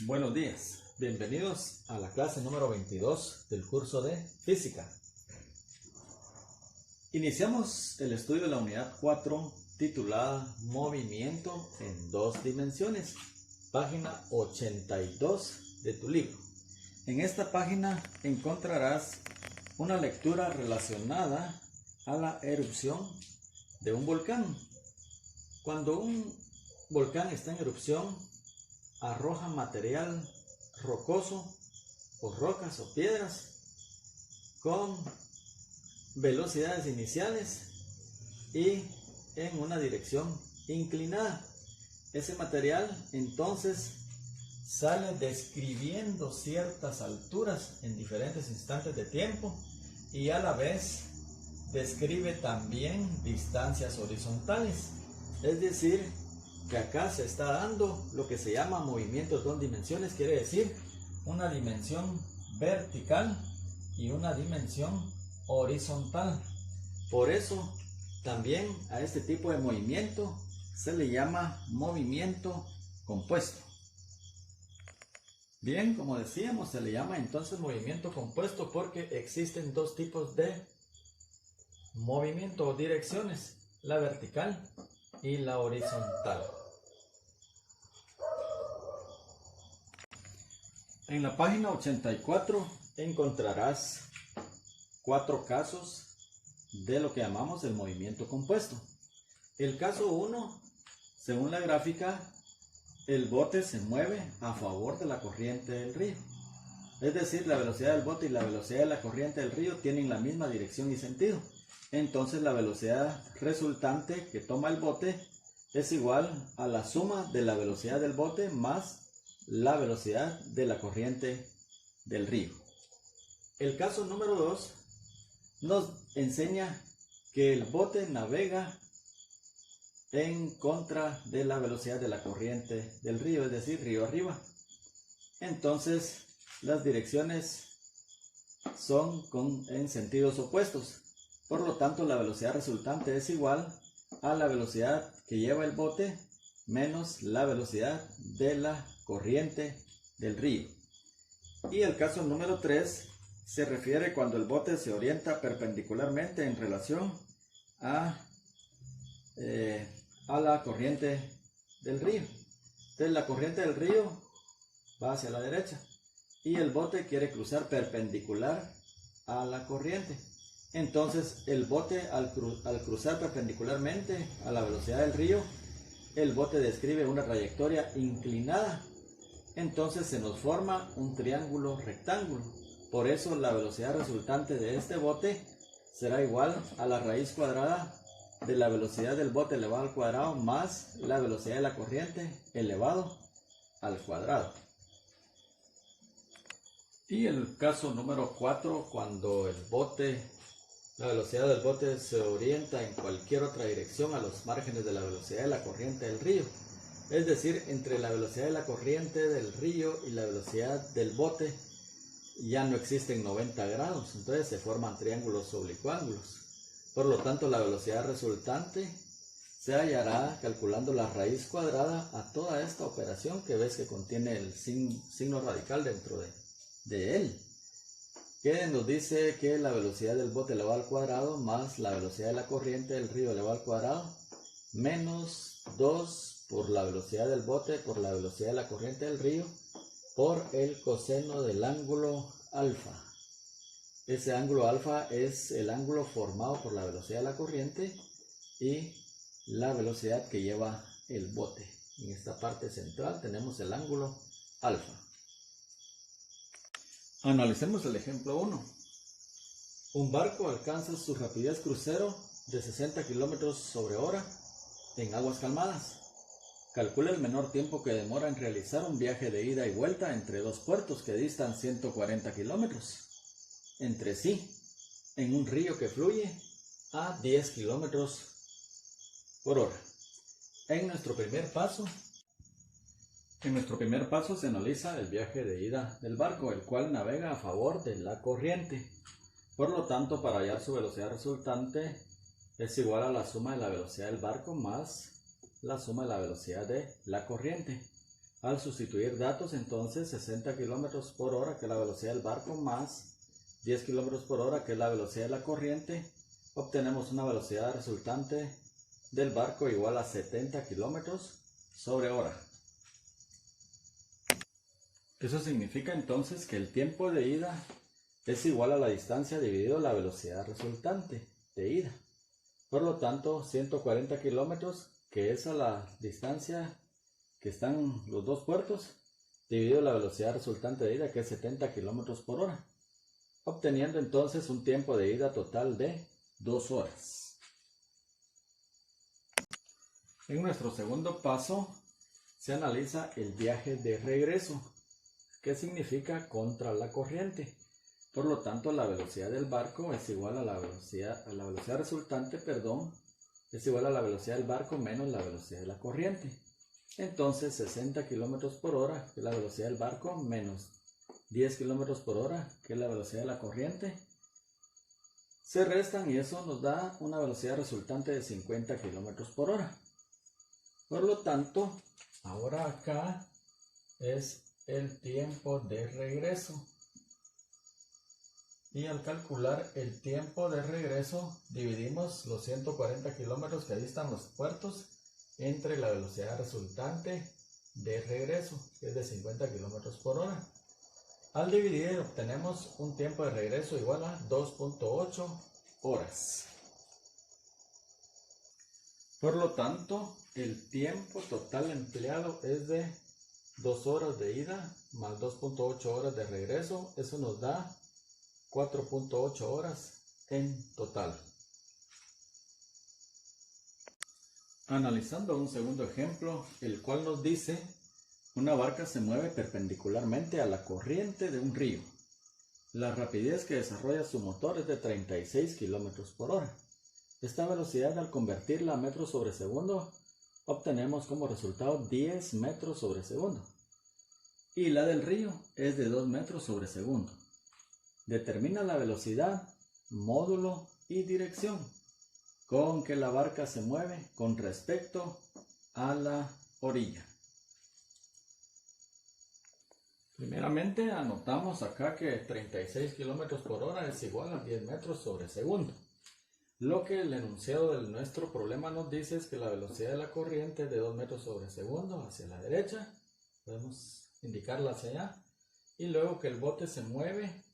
Buenos días, bienvenidos a la clase número 22 del curso de Física. Iniciamos el estudio de la unidad 4 titulada Movimiento en dos dimensiones, página 82 de tu libro. En esta página encontrarás una lectura relacionada a la erupción de un volcán. Cuando un volcán está en erupción, arroja material rocoso o rocas o piedras con velocidades iniciales y en una dirección inclinada. Ese material entonces sale describiendo ciertas alturas en diferentes instantes de tiempo y a la vez describe también distancias horizontales, es decir, que acá se está dando lo que se llama movimiento de dos dimensiones, quiere decir una dimensión vertical y una dimensión horizontal. Por eso también a este tipo de movimiento se le llama movimiento compuesto. Bien, como decíamos, se le llama entonces movimiento compuesto porque existen dos tipos de movimiento o direcciones, la vertical y la horizontal. En la página 84 encontrarás 4 casos de lo que llamamos el movimiento compuesto. El caso 1, según la gráfica, el bote se mueve a favor de la corriente del río. Es decir, la velocidad del bote y la velocidad de la corriente del río tienen la misma dirección y sentido. Entonces la velocidad resultante que toma el bote es igual a la suma de la velocidad del bote más la velocidad de la corriente del río. El caso número 2 nos enseña que el bote navega en contra de la velocidad de la corriente del río, es decir, río arriba. Entonces las direcciones son en sentidos opuestos. Por lo tanto, la velocidad resultante es igual a la velocidad que lleva el bote menos la velocidad de la corriente del río. Y el caso número 3 se refiere cuando el bote se orienta perpendicularmente en relación a la corriente del río. Entonces la corriente del río va hacia la derecha y el bote quiere cruzar perpendicular a la corriente. Entonces el bote al cruzar perpendicularmente a la velocidad del río, el bote describe una trayectoria inclinada. Entonces se nos forma un triángulo rectángulo. Por eso la velocidad resultante de este bote será igual a la raíz cuadrada de la velocidad del bote elevado al cuadrado más la velocidad de la corriente elevado al cuadrado. Y el caso número 4, cuando la velocidad del bote se orienta en cualquier otra dirección a los márgenes de la velocidad de la corriente del río. Es decir, entre la velocidad de la corriente del río y la velocidad del bote ya no existen 90 grados, entonces se forman triángulos oblicuángulos. Por lo tanto, la velocidad resultante se hallará calculando la raíz cuadrada a toda esta operación que ves que contiene el signo radical dentro de él, que nos dice que la velocidad del bote elevado al cuadrado más la velocidad de la corriente del río elevado al cuadrado menos 2 por la velocidad del bote por la velocidad de la corriente del río por el coseno del ángulo alfa. Ese ángulo alfa es el ángulo formado por la velocidad de la corriente y la velocidad que lleva el bote. En esta parte central tenemos el ángulo alfa. Analicemos el ejemplo 1. Un barco alcanza su rapidez crucero de 60 km/h en aguas calmadas. Calcula el menor tiempo que demora en realizar un viaje de ida y vuelta entre dos puertos que distan 140 kilómetros entre sí, en un río que fluye a 10 km/h. En nuestro primer paso se analiza el viaje de ida del barco, el cual navega a favor de la corriente. Por lo tanto, para hallar su velocidad resultante es igual a la suma de la velocidad del barco más la suma de la velocidad de la corriente. Al sustituir datos, entonces 60 km por hora, que es la velocidad del barco, más 10 km por hora, que es la velocidad de la corriente, obtenemos una velocidad resultante del barco igual a 70 km sobre hora. Eso significa entonces que el tiempo de ida es igual a la distancia dividido la velocidad resultante de ida. Por lo tanto, 140 kilómetros, que es a la distancia que están los dos puertos, dividido la velocidad resultante de ida, que es 70 kilómetros por hora, obteniendo entonces un tiempo de ida total de 2 horas. En nuestro segundo paso se analiza el viaje de regreso, que significa contra la corriente. Por lo tanto, la velocidad del barco es igual a la velocidad resultante, es igual a la velocidad del barco menos la velocidad de la corriente. Entonces 60 km por hora, que es la velocidad del barco, menos 10 km por hora, que es la velocidad de la corriente, se restan y eso nos da una velocidad resultante de 50 km por hora. Por lo tanto, ahora acá es el tiempo de regreso. Y al calcular el tiempo de regreso, dividimos los 140 kilómetros que distan los puertos entre la velocidad resultante de regreso, que es de 50 km por hora. Al dividir obtenemos un tiempo de regreso igual a 2.8 horas. Por lo tanto, el tiempo total empleado es de 2 horas de ida más 2.8 horas de regreso. Eso nos da 4.8 horas en total. Analizando un segundo ejemplo, el cual nos dice: una barca se mueve perpendicularmente a la corriente de un río. La rapidez que desarrolla su motor es de 36 km por hora. Esta velocidad, al convertirla a metros sobre segundo, obtenemos como resultado 10 metros sobre segundo. Y la del río es de 2 metros sobre segundo. Determina la velocidad, módulo y dirección con que la barca se mueve con respecto a la orilla. Primeramente anotamos acá que 36 km por hora es igual a 10 metros sobre segundo. Lo que el enunciado de nuestro problema nos dice es que la velocidad de la corriente es de 2 metros sobre segundo hacia la derecha. Podemos indicarla hacia allá. Y luego que el bote se mueve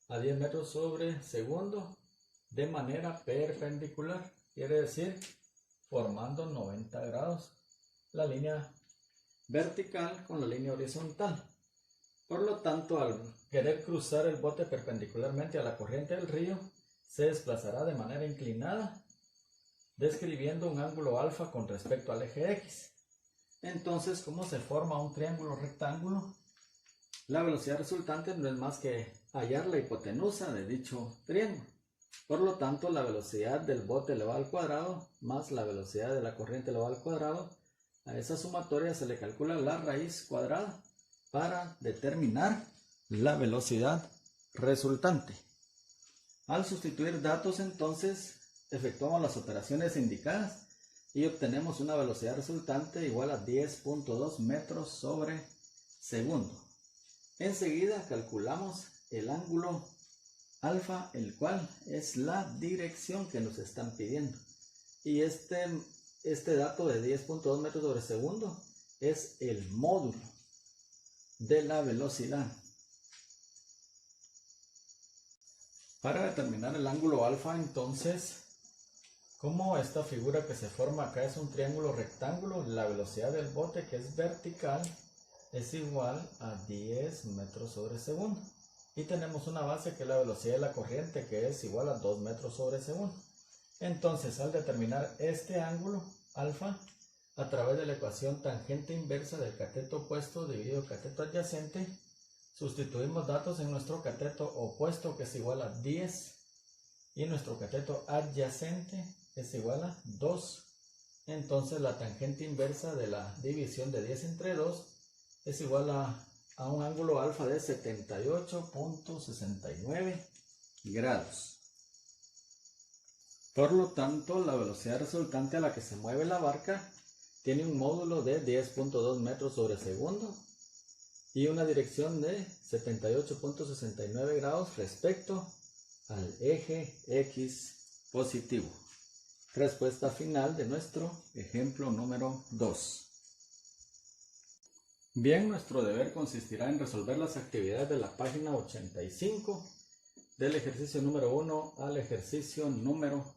a 10 metros sobre segundo de manera perpendicular, quiere decir formando 90 grados la línea vertical con la línea horizontal. Por lo tanto, al querer cruzar el bote perpendicularmente a la corriente del río, se desplazará de manera inclinada, describiendo un ángulo alfa con respecto al eje X. Entonces, ¿cómo se forma un triángulo rectángulo? La velocidad resultante no es más que hallar la hipotenusa de dicho triángulo. Por lo tanto, la velocidad del bote elevado al cuadrado más la velocidad de la corriente elevada al cuadrado, a esa sumatoria se le calcula la raíz cuadrada para determinar la velocidad resultante. Al sustituir datos, entonces, efectuamos las operaciones indicadas y obtenemos una velocidad resultante igual a 10.2 metros sobre segundo. Enseguida calculamos el ángulo alfa, el cual es la dirección que nos están pidiendo. Y este dato de 10.2 metros sobre segundo es el módulo de la velocidad. Para determinar el ángulo alfa, entonces, como esta figura que se forma acá es un triángulo rectángulo, la velocidad del bote, que es vertical, es igual a 10 metros sobre segundo. Y tenemos una base que es la velocidad de la corriente, que es igual a 2 metros sobre segundo. Entonces, al determinar este ángulo alfa, a través de la ecuación tangente inversa del cateto opuesto dividido cateto adyacente, sustituimos datos en nuestro cateto opuesto, que es igual a 10, y nuestro cateto adyacente es igual a 2. Entonces la tangente inversa de la división de 10 entre 2 es igual a un ángulo alfa de 78.69 grados. Por lo tanto, la velocidad resultante a la que se mueve la barca tiene un módulo de 10.2 metros sobre segundo y una dirección de 78.69 grados respecto al eje X positivo. Respuesta final de nuestro ejemplo número 2. Bien, nuestro deber consistirá en resolver las actividades de la página 85 del ejercicio número 1 al ejercicio número